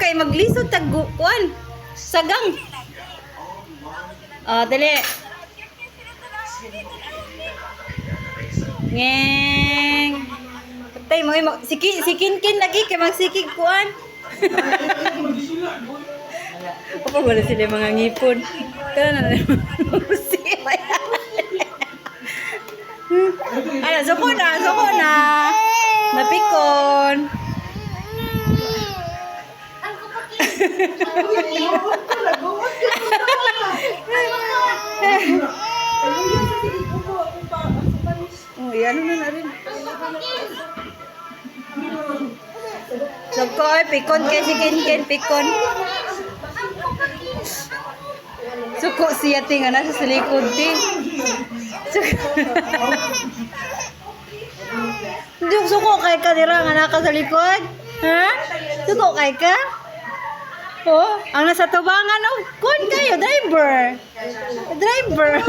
kay maglisod tag kuan. Sagang. Dali. Ngeng. Patay mo sikin lagi kay magsikig kuan. Apa wala sila mga ngipon. Kana na. Ano, suko na. Napikon. Oh, yan na rin. Suko ay pikon kay sikin pikon. Suko siya tinga na sa likod ti. Suko kay ka dira nga naka sa likod. Ha? Suko kay ka? Oh, ang nasa tubangan oh, kun kayo driver. Driver.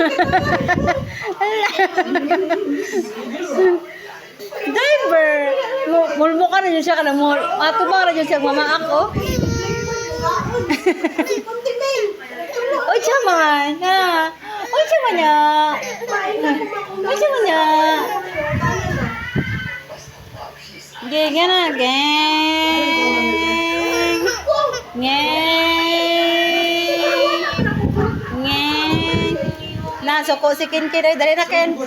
Mulmo ka na dyan siya kana mo. Atubang na dyan siya mama ako. Oy, chaman. Ha. Oy, chaman na. Geng na, geng. Ngeng. Na, suko si Kin ay dali na Ken.